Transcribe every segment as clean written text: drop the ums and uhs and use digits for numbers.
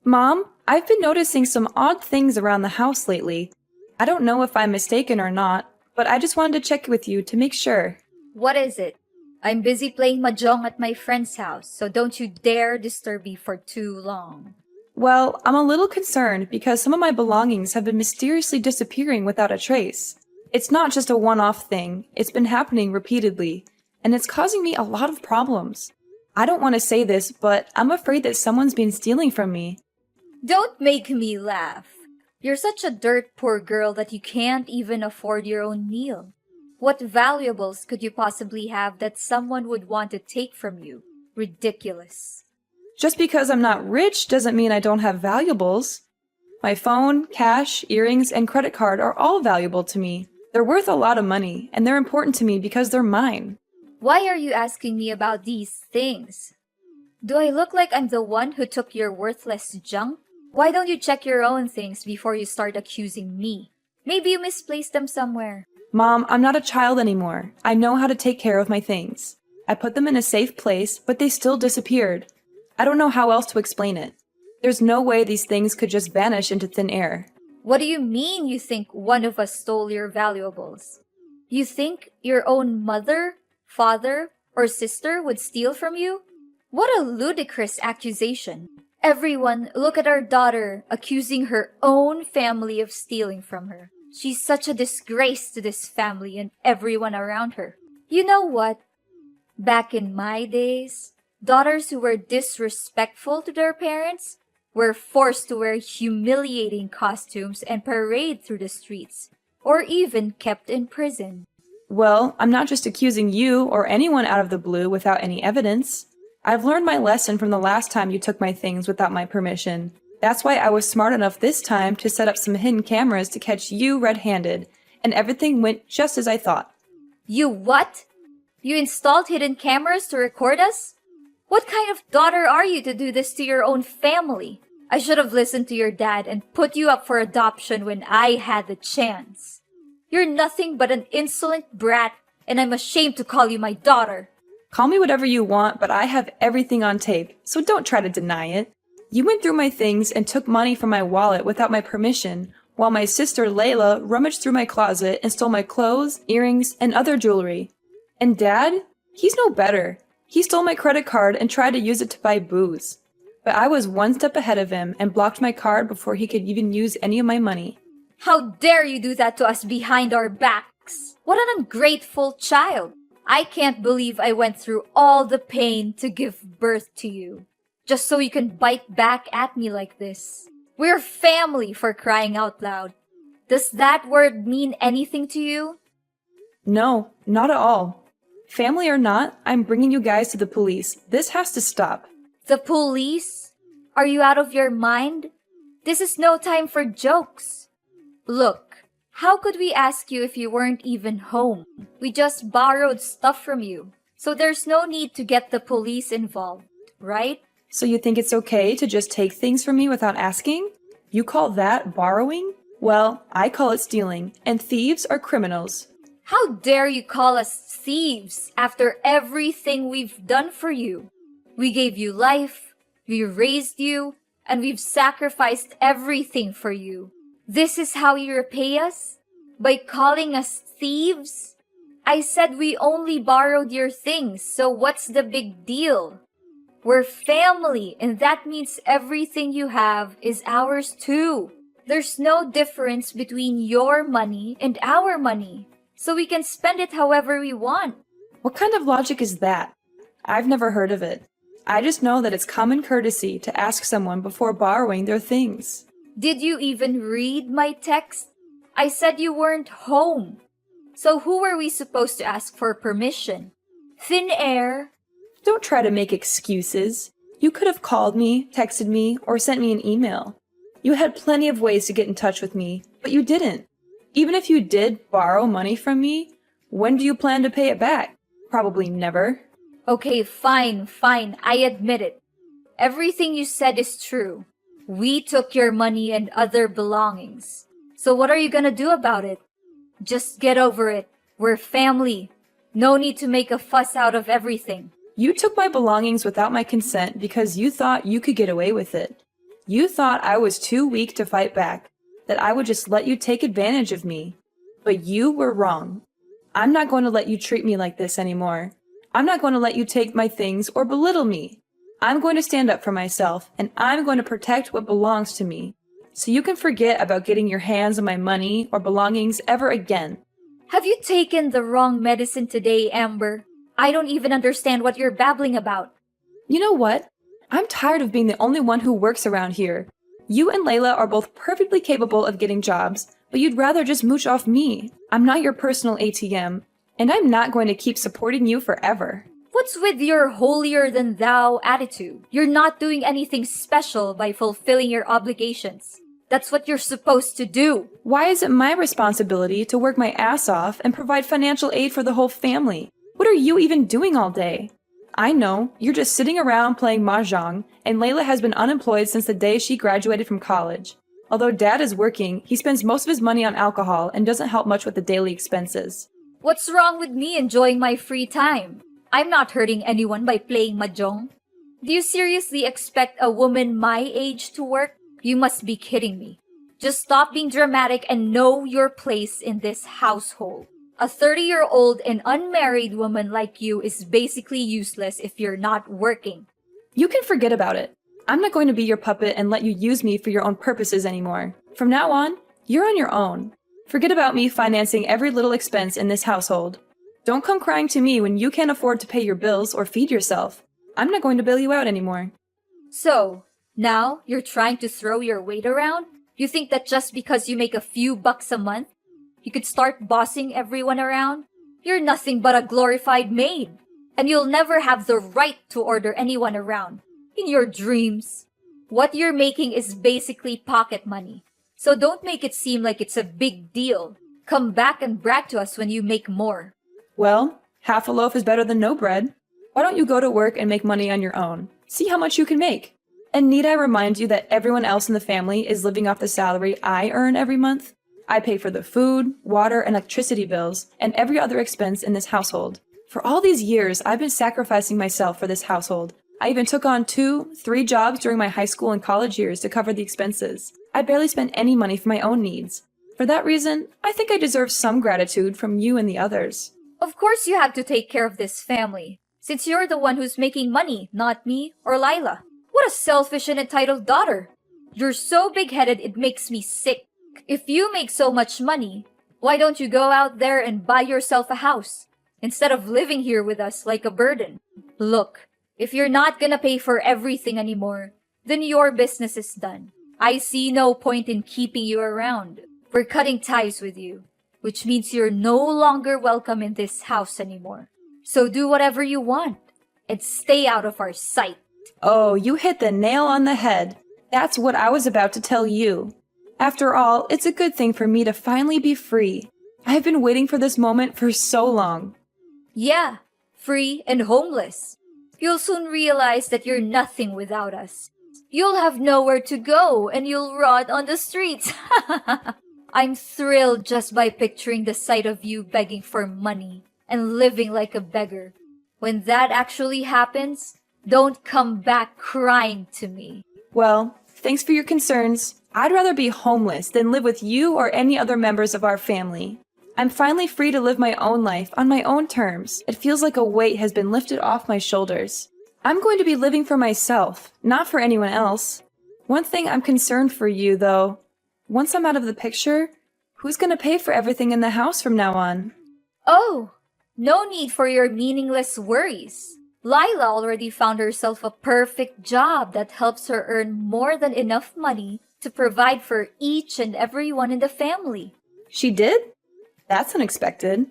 Mom, I've been noticing some odd things around the house lately. I don't know if I'm mistaken or not, but I just wanted to check with you to make sure. What is it? I'm busy playing mahjong at my friend's house, so don't you dare disturb me for too long. Well, I'm a little concerned because some of my belongings have been mysteriously disappearing without a trace. It's not just a one-off thing, it's been happening repeatedly, and it's causing me a lot of problems. I don't want to say this, but I'm afraid that someone's been stealing from me. Don't make me laugh. You're such a dirt poor girl that you can't even afford your own meal. What valuables could you possibly have that someone would want to take from you? Ridiculous. Just because I'm not rich doesn't mean I don't have valuables. My phone, cash, earrings, and credit card are all valuable to me. They're worth a lot of money, and they're important to me because they're mine. Why are you asking me about these things? Do I look like I'm the one who took your worthless junk? Why don't you check your own things before you start accusing me? Maybe you misplaced them somewhere. Mom, I'm not a child anymore. I know how to take care of my things. I put them in a safe place, but they still disappeared. I don't know how else to explain it. There's no way these things could just vanish into thin air. What do you mean you think one of us stole your valuables? You think your own mother, father, or sister would steal from you? What a ludicrous accusation. Everyone, look at our daughter accusing her own family of stealing from her. She's such a disgrace to this family and everyone around her. You know what? Back in my days, daughters who were disrespectful to their parents were forced to wear humiliating costumes and parade through the streets, or even kept in prison. Well, I'm not just accusing you or anyone out of the blue without any evidence. I've learned my lesson from the last time you took my things without my permission. That's why I was smart enough this time to set up some hidden cameras to catch you red-handed, and everything went just as I thought. You what? You installed hidden cameras to record us? What kind of daughter are you to do this to your own family? I should have listened to your dad and put you up for adoption when I had the chance. You're nothing but an insolent brat, and I'm ashamed to call you my daughter. Call me whatever you want, but I have everything on tape, so don't try to deny it. You went through my things and took money from my wallet without my permission, while my sister Layla rummaged through my closet and stole my clothes, earrings, and other jewelry. And Dad? He's no better. He stole my credit card and tried to use it to buy booze. But I was one step ahead of him and blocked my card before he could even use any of my money. How dare you do that to us behind our backs? What an ungrateful child. I can't believe I went through all the pain to give birth to you, just so you can bite back at me like this. We're family, for crying out loud. Does that word mean anything to you? No, not at all. Family or not, I'm bringing you guys to the police. This has to stop. The police? Are you out of your mind? This is no time for jokes. Look, how could we ask you if you weren't even home? We just borrowed stuff from you, so there's no need to get the police involved, right? So you think it's okay to just take things from me without asking? You call that borrowing? Well, I call it stealing, and thieves are criminals. How dare you call us thieves after everything we've done for you? We gave you life, we raised you, and we've sacrificed everything for you. This is how you repay us? By calling us thieves? I said we only borrowed your things, so what's the big deal? We're family, and that means everything you have is ours too. There's no difference between your money and our money, so we can spend it however we want. What kind of logic is that? I've never heard of it. I just know that it's common courtesy to ask someone before borrowing their things. Did you even read my text? I said you weren't home. So who were we supposed to ask for permission? Thin air? Don't try to make excuses. You could have called me, texted me, or sent me an email. You had plenty of ways to get in touch with me, but you didn't. Even if you did borrow money from me, when do you plan to pay it back? Probably never. Okay, fine, I admit it. Everything you said is true. We took your money and other belongings. So what are you gonna do about it? Just get over it. We're family. No need to make a fuss out of everything. You took my belongings without my consent because you thought you could get away with it. You thought I was too weak to fight back, that I would just let you take advantage of me. But you were wrong. I'm not going to let you treat me like this anymore. I'm not going to let you take my things or belittle me. I'm going to stand up for myself, and I'm going to protect what belongs to me. So you can forget about getting your hands on my money or belongings ever again. Have you taken the wrong medicine today, Amber? I don't even understand what you're babbling about. You know what? I'm tired of being the only one who works around here. You and Layla are both perfectly capable of getting jobs, but you'd rather just mooch off me. I'm not your personal ATM, and I'm not going to keep supporting you forever. What's with your holier-than-thou attitude? You're not doing anything special by fulfilling your obligations. That's what you're supposed to do. Why is it my responsibility to work my ass off and provide financial aid for the whole family? What are you even doing all day? I know, you're just sitting around playing mahjong, and Layla has been unemployed since the day she graduated from college. Although Dad is working, he spends most of his money on alcohol and doesn't help much with the daily expenses. What's wrong with me enjoying my free time? I'm not hurting anyone by playing mahjong. Do you seriously expect a woman my age to work? You must be kidding me. Just stop being dramatic and know your place in this household. A 30-year-old and unmarried woman like you is basically useless if you're not working. You can forget about it. I'm not going to be your puppet and let you use me for your own purposes anymore. From now on, you're on your own. Forget about me financing every little expense in this household. Don't come crying to me when you can't afford to pay your bills or feed yourself. I'm not going to bail you out anymore. So, now you're trying to throw your weight around? You think that just because you make a few bucks a month, you could start bossing everyone around? You're nothing but a glorified maid, and you'll never have the right to order anyone around. In your dreams. What you're making is basically pocket money. So don't make it seem like it's a big deal. Come back and brag to us when you make more. Well, half a loaf is better than no bread. Why don't you go to work and make money on your own? See how much you can make. And need I remind you that everyone else in the family is living off the salary I earn every month? I pay for the food, water, and electricity bills, and every other expense in this household. For all these years, I've been sacrificing myself for this household. I even took on 2, 3 jobs during my high school and college years to cover the expenses. I barely spent any money for my own needs. For that reason, I think I deserve some gratitude from you and the others. Of course you have to take care of this family, since you're the one who's making money, not me or Lila. What a selfish and entitled daughter. You're so big-headed it makes me sick. If you make so much money, why don't you go out there and buy yourself a house, instead of living here with us like a burden? Look, if you're not gonna pay for everything anymore, then your business is done. I see no point in keeping you around. We're cutting ties with you, which means you're no longer welcome in this house anymore. So do whatever you want, and stay out of our sight. Oh, you hit the nail on the head. That's what I was about to tell you. After all, it's a good thing for me to finally be free. I have been waiting for this moment for so long. Yeah, free and homeless. You'll soon realize that you're nothing without us. You'll have nowhere to go and you'll rot on the streets. I'm thrilled just by picturing the sight of you begging for money and living like a beggar. When that actually happens, don't come back crying to me. Well, thanks for your concerns. I'd rather be homeless than live with you or any other members of our family. I'm finally free to live my own life on my own terms. It feels like a weight has been lifted off my shoulders. I'm going to be living for myself, not for anyone else. One thing I'm concerned for you, though. Once I'm out of the picture, who's going to pay for everything in the house from now on? Oh, no need for your meaningless worries. Lila already found herself a perfect job that helps her earn more than enough money to provide for each and everyone in the family. She did? That's unexpected.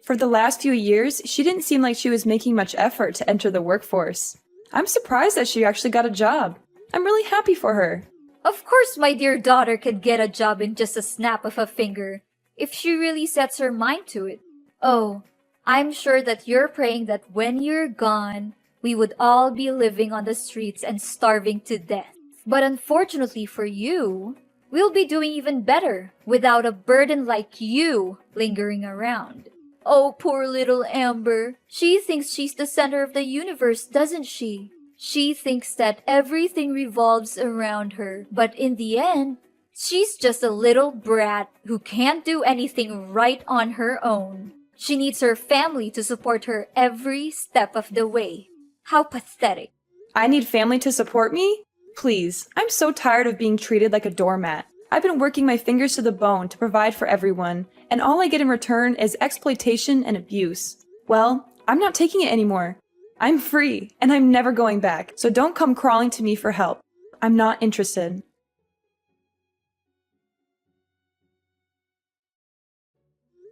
For the last few years, she didn't seem like she was making much effort to enter the workforce. I'm surprised that she actually got a job. I'm really happy for her. Of course my dear daughter can get a job in just a snap of a finger, if she really sets her mind to it. Oh, I'm sure that you're praying that when you're gone, we would all be living on the streets and starving to death. But unfortunately for you, we'll be doing even better without a burden like you lingering around. Oh, poor little Amber. She thinks she's the center of the universe, doesn't she? She thinks that everything revolves around her, but in the end, she's just a little brat who can't do anything right on her own. She needs her family to support her every step of the way. How pathetic. I need family to support me? Please, I'm so tired of being treated like a doormat. I've been working my fingers to the bone to provide for everyone, and all I get in return is exploitation and abuse. Well, I'm not taking it anymore. I'm free, and I'm never going back, so don't come crawling to me for help. I'm not interested.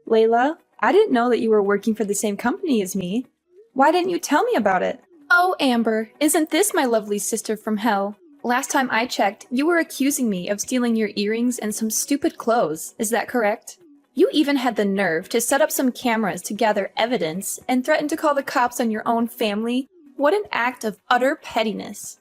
Layla, I didn't know that you were working for the same company as me. Why didn't you tell me about it? Oh, Amber, isn't this my lovely sister from hell? Last time I checked, you were accusing me of stealing your earrings and some stupid clothes. Is that correct? You even had the nerve to set up some cameras to gather evidence and threaten to call the cops on your own family? What an act of utter pettiness.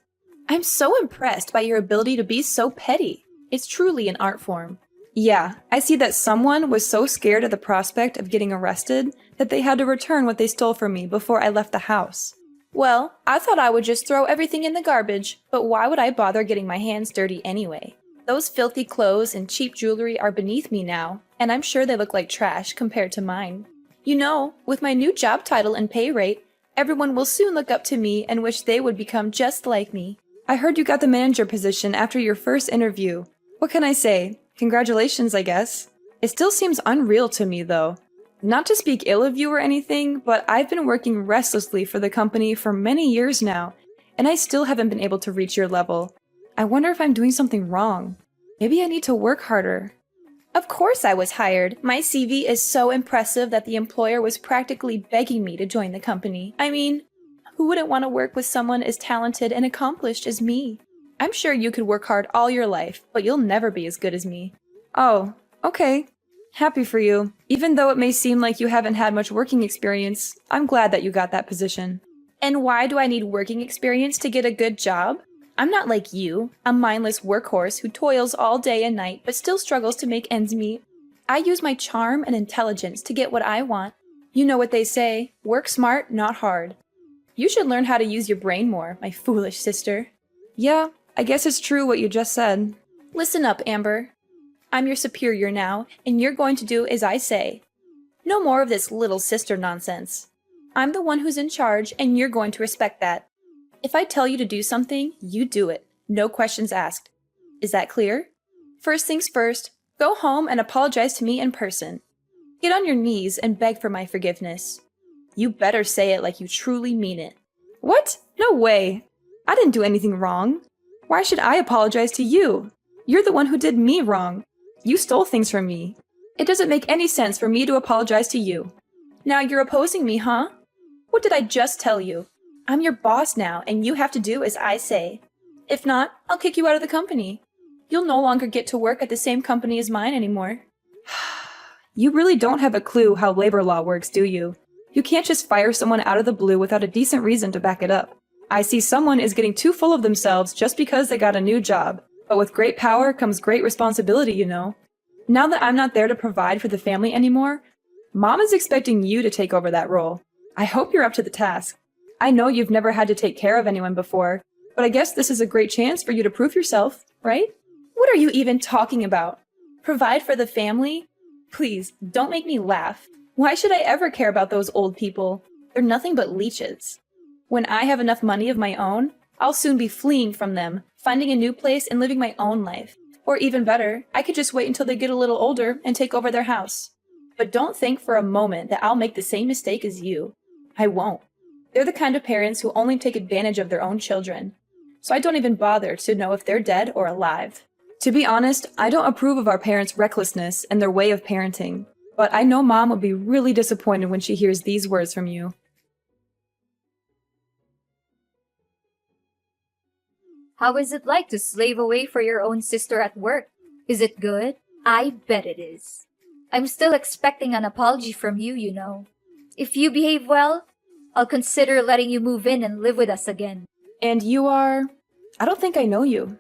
I'm so impressed by your ability to be so petty. It's truly an art form. Yeah, I see that someone was so scared of the prospect of getting arrested that they had to return what they stole from me before I left the house. Well, I thought I would just throw everything in the garbage, but why would I bother getting my hands dirty anyway? Those filthy clothes and cheap jewelry are beneath me now, and I'm sure they look like trash compared to mine. You know, with my new job title and pay rate, everyone will soon look up to me and wish they would become just like me. I heard you got the manager position after your first interview. What can I say? Congratulations, I guess. It still seems unreal to me, though. Not to speak ill of you or anything, but I've been working restlessly for the company for many years now, and I still haven't been able to reach your level. I wonder if I'm doing something wrong. Maybe I need to work harder. Of course I was hired. My CV is so impressive that the employer was practically begging me to join the company. I mean, who wouldn't want to work with someone as talented and accomplished as me? I'm sure you could work hard all your life, but you'll never be as good as me. Oh, okay. Happy for you. Even though it may seem like you haven't had much working experience, I'm glad that you got that position. And why do I need working experience to get a good job? I'm not like you, a mindless workhorse who toils all day and night but still struggles to make ends meet. I use my charm and intelligence to get what I want. You know what they say, work smart, not hard. You should learn how to use your brain more, my foolish sister. Yeah, I guess it's true what you just said. Listen up, Amber. I'm your superior now, and you're going to do as I say. No more of this little sister nonsense. I'm the one who's in charge, and you're going to respect that. If I tell you to do something, you do it. No questions asked. Is that clear? First things first, go home and apologize to me in person. Get on your knees and beg for my forgiveness. You better say it like you truly mean it. What? No way. I didn't do anything wrong. Why should I apologize to you? You're the one who did me wrong. You stole things from me. It doesn't make any sense for me to apologize to you. Now you're opposing me, huh? What did I just tell you? I'm your boss now, and you have to do as I say. If not, I'll kick you out of the company. You'll no longer get to work at the same company as mine anymore. You really don't have a clue how labor law works, do you? You can't just fire someone out of the blue without a decent reason to back it up. I see someone is getting too full of themselves just because they got a new job. But with great power comes great responsibility, you know. Now that I'm not there to provide for the family anymore, Mom is expecting you to take over that role. I hope you're up to the task. I know you've never had to take care of anyone before, but I guess this is a great chance for you to prove yourself, right? What are you even talking about? Provide for the family? Please, don't make me laugh. Why should I ever care about those old people? They're nothing but leeches. When I have enough money of my own, I'll soon be fleeing from them, finding a new place and living my own life. Or even better, I could just wait until they get a little older and take over their house. But don't think for a moment that I'll make the same mistake as you. I won't. They're the kind of parents who only take advantage of their own children. So I don't even bother to know if they're dead or alive. To be honest, I don't approve of our parents' recklessness and their way of parenting. But I know Mom will be really disappointed when she hears these words from you. How is it like to slave away for your own sister at work? Is it good? I bet it is. I'm still expecting an apology from you, you know. If you behave well, I'll consider letting you move in and live with us again. And you are... I don't think I know you.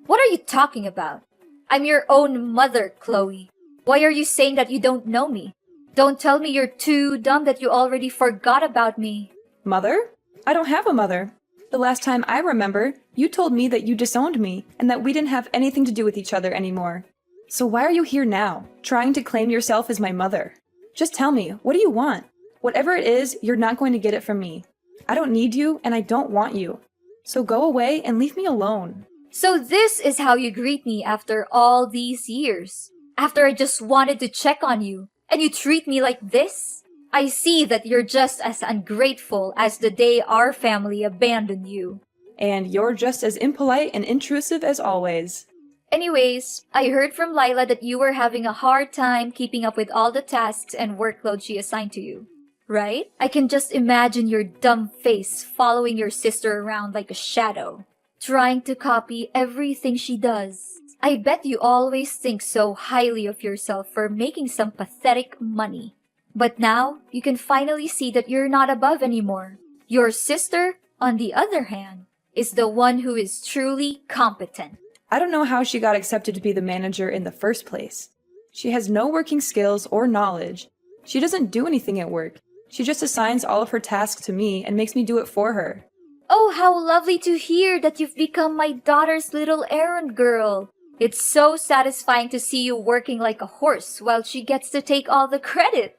What are you talking about? I'm your own mother, Chloe. Why are you saying that you don't know me? Don't tell me you're too dumb that you already forgot about me. Mother? I don't have a mother. The last time I remember, you told me that you disowned me and that we didn't have anything to do with each other anymore. So why are you here now, trying to claim yourself as my mother? Just tell me, what do you want? Whatever it is, you're not going to get it from me. I don't need you and I don't want you. So go away and leave me alone. So this is how you greet me after all these years? After I just wanted to check on you, and you treat me like this? I see that you're just as ungrateful as the day our family abandoned you. And you're just as impolite and intrusive as always. Anyways, I heard from Lila that you were having a hard time keeping up with all the tasks and workload she assigned to you. Right? I can just imagine your dumb face following your sister around like a shadow, trying to copy everything she does. I bet you always think so highly of yourself for making some pathetic money. But now, you can finally see that you're not above anymore. Your sister, on the other hand, is the one who is truly competent. I don't know how she got accepted to be the manager in the first place. She has no working skills or knowledge. She doesn't do anything at work. She just assigns all of her tasks to me and makes me do it for her. Oh, how lovely to hear that you've become my daughter's little errand girl. It's so satisfying to see you working like a horse while she gets to take all the credit.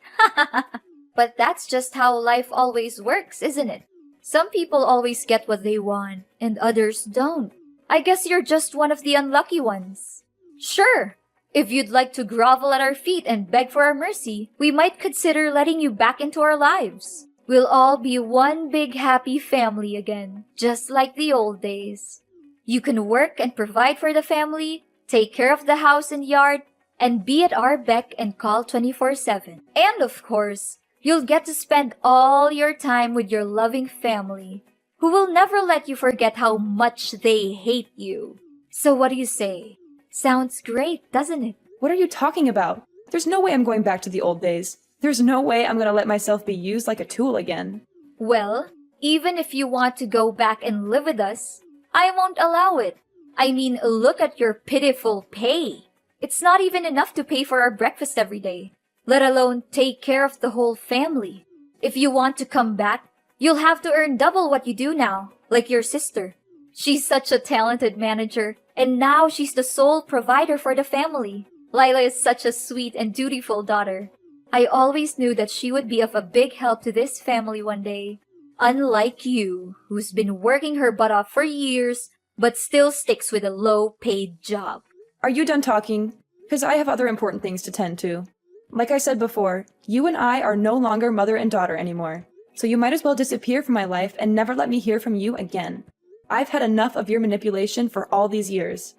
But that's just how life always works, isn't it? Some people always get what they want, and others don't. I guess you're just one of the unlucky ones. Sure, if you'd like to grovel at our feet and beg for our mercy, we might consider letting you back into our lives. We'll all be one big happy family again, just like the old days. You can work and provide for the family, take care of the house and yard, and be at our beck and call 24/7. And of course, you'll get to spend all your time with your loving family, who will never let you forget how much they hate you. So what do you say? Sounds great, doesn't it? What are you talking about? There's no way I'm going back to the old days. There's no way I'm going to let myself be used like a tool again. Well, even if you want to go back and live with us, I won't allow it. I mean, look at your pitiful pay. It's not even enough to pay for our breakfast every day, let alone take care of the whole family. If you want to come back, you'll have to earn double what you do now, like your sister. She's such a talented manager, and now she's the sole provider for the family. Lila is such a sweet and dutiful daughter. I always knew that she would be of a big help to this family one day. Unlike you, who's been working her butt off for years, but still sticks with a low-paid job. Are you done talking? Because I have other important things to tend to. Like I said before, you and I are no longer mother and daughter anymore. So you might as well disappear from my life and never let me hear from you again. I've had enough of your manipulation for all these years.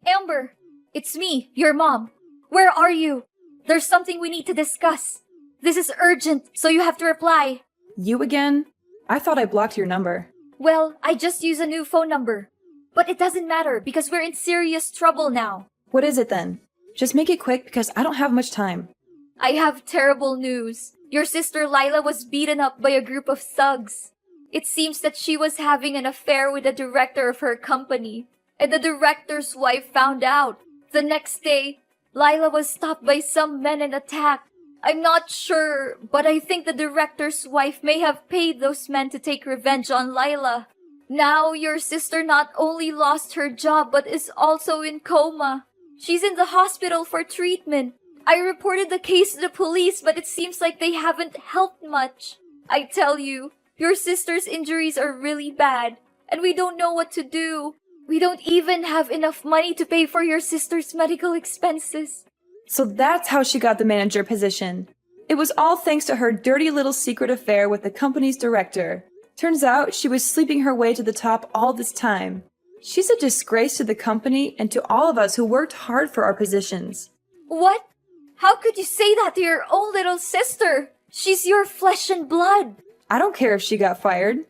Amber, it's me, your mom. Where are you? There's something we need to discuss. This is urgent, so you have to reply. You again? I thought I blocked your number. Well, I just used a new phone number. But it doesn't matter because we're in serious trouble now. What is it then? Just make it quick because I don't have much time. I have terrible news. Your sister Lila was beaten up by a group of thugs. It seems that she was having an affair with the director of her company, and the director's wife found out. The next day, Lila was stopped by some men and attacked. I'm not sure, but I think the director's wife may have paid those men to take revenge on Lila. Now your sister not only lost her job but is also in coma. She's in the hospital for treatment. I reported the case to the police, but it seems like they haven't helped much. I tell you, your sister's injuries are really bad, and we don't know what to do. We don't even have enough money to pay for your sister's medical expenses. So that's how she got the manager position. It was all thanks to her dirty little secret affair with the company's director. Turns out she was sleeping her way to the top all this time. She's a disgrace to the company and to all of us who worked hard for our positions. What? How could you say that to your own little sister? She's your flesh and blood. I don't care if she got fired.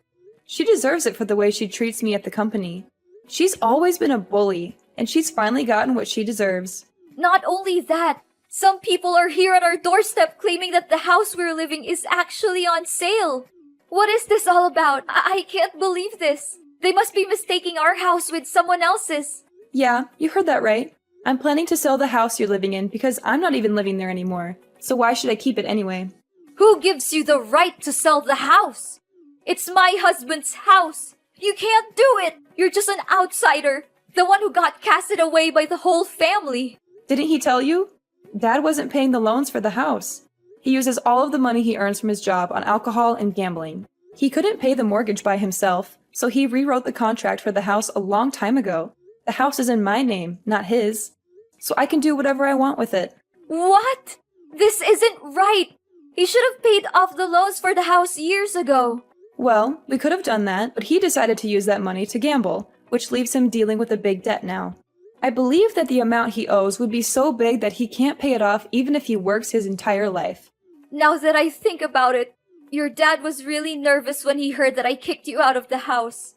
She deserves it for the way she treats me at the company. She's always been a bully, and she's finally gotten what she deserves. Not only that, some people are here at our doorstep claiming that the house we're living is actually on sale. What is this all about? I can't believe this. They must be mistaking our house with someone else's. Yeah, you heard that right. I'm planning to sell the house you're living in because I'm not even living there anymore. So why should I keep it anyway? Who gives you the right to sell the house? It's my husband's house. You can't do it. You're just an outsider. The one who got casted away by the whole family. Didn't he tell you? Dad wasn't paying the loans for the house. He uses all of the money he earns from his job on alcohol and gambling. He couldn't pay the mortgage by himself, so he rewrote the contract for the house a long time ago. The house is in my name, not his. So I can do whatever I want with it. What? This isn't right. He should have paid off the loans for the house years ago. Well, we could have done that, but he decided to use that money to gamble, which leaves him dealing with a big debt now. I believe that the amount he owes would be so big that he can't pay it off even if he works his entire life. Now that I think about it, your dad was really nervous when he heard that I kicked you out of the house.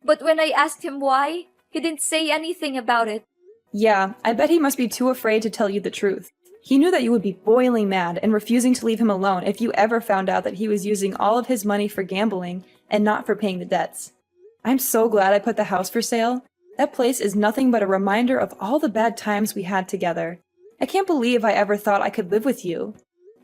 But when I asked him why, he didn't say anything about it. Yeah, I bet he must be too afraid to tell you the truth. He knew that you would be boiling mad and refusing to leave him alone if you ever found out that he was using all of his money for gambling and not for paying the debts. I'm so glad I put the house for sale. That place is nothing but a reminder of all the bad times we had together. I can't believe I ever thought I could live with you.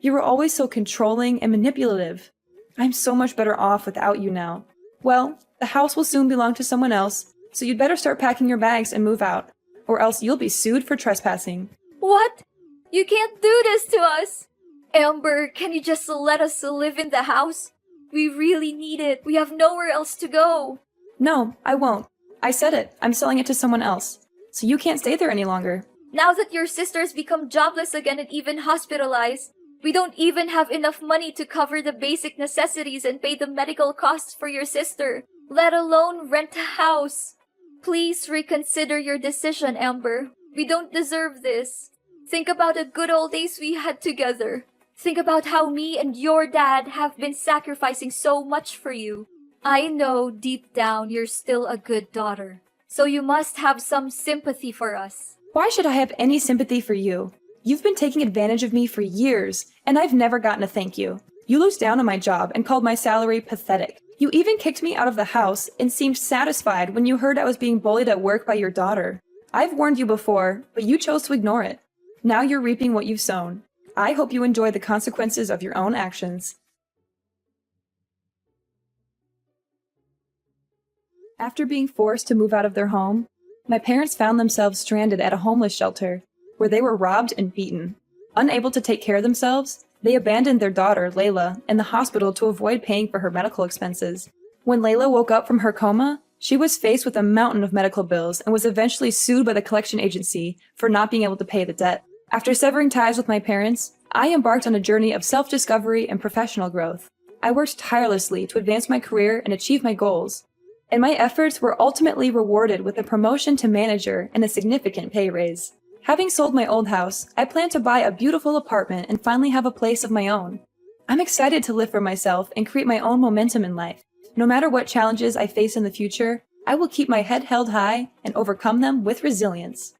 You were always so controlling and manipulative. I'm so much better off without you now. Well, the house will soon belong to someone else, so you'd better start packing your bags and move out, or else you'll be sued for trespassing. What? You can't do this to us! Amber, can you just let us live in the house? We really need it. We have nowhere else to go. No, I won't. I said it. I'm selling it to someone else. So you can't stay there any longer. Now that your sister's become jobless again and even hospitalized, we don't even have enough money to cover the basic necessities and pay the medical costs for your sister, let alone rent a house. Please reconsider your decision, Amber. We don't deserve this. Think about the good old days we had together. Think about how me and your dad have been sacrificing so much for you. I know deep down you're still a good daughter, so you must have some sympathy for us. Why should I have any sympathy for you? You've been taking advantage of me for years, and I've never gotten a thank you. You looked down on my job and called my salary pathetic. You even kicked me out of the house and seemed satisfied when you heard I was being bullied at work by your daughter. I've warned you before, but you chose to ignore it. Now you're reaping what you've sown. I hope you enjoy the consequences of your own actions. After being forced to move out of their home, my parents found themselves stranded at a homeless shelter, where they were robbed and beaten. Unable to take care of themselves, they abandoned their daughter, Layla, in the hospital to avoid paying for her medical expenses. When Layla woke up from her coma, she was faced with a mountain of medical bills and was eventually sued by the collection agency for not being able to pay the debt. After severing ties with my parents, I embarked on a journey of self-discovery and professional growth. I worked tirelessly to advance my career and achieve my goals, and my efforts were ultimately rewarded with a promotion to manager and a significant pay raise. Having sold my old house, I plan to buy a beautiful apartment and finally have a place of my own. I'm excited to live for myself and create my own momentum in life. No matter what challenges I face in the future, I will keep my head held high and overcome them with resilience.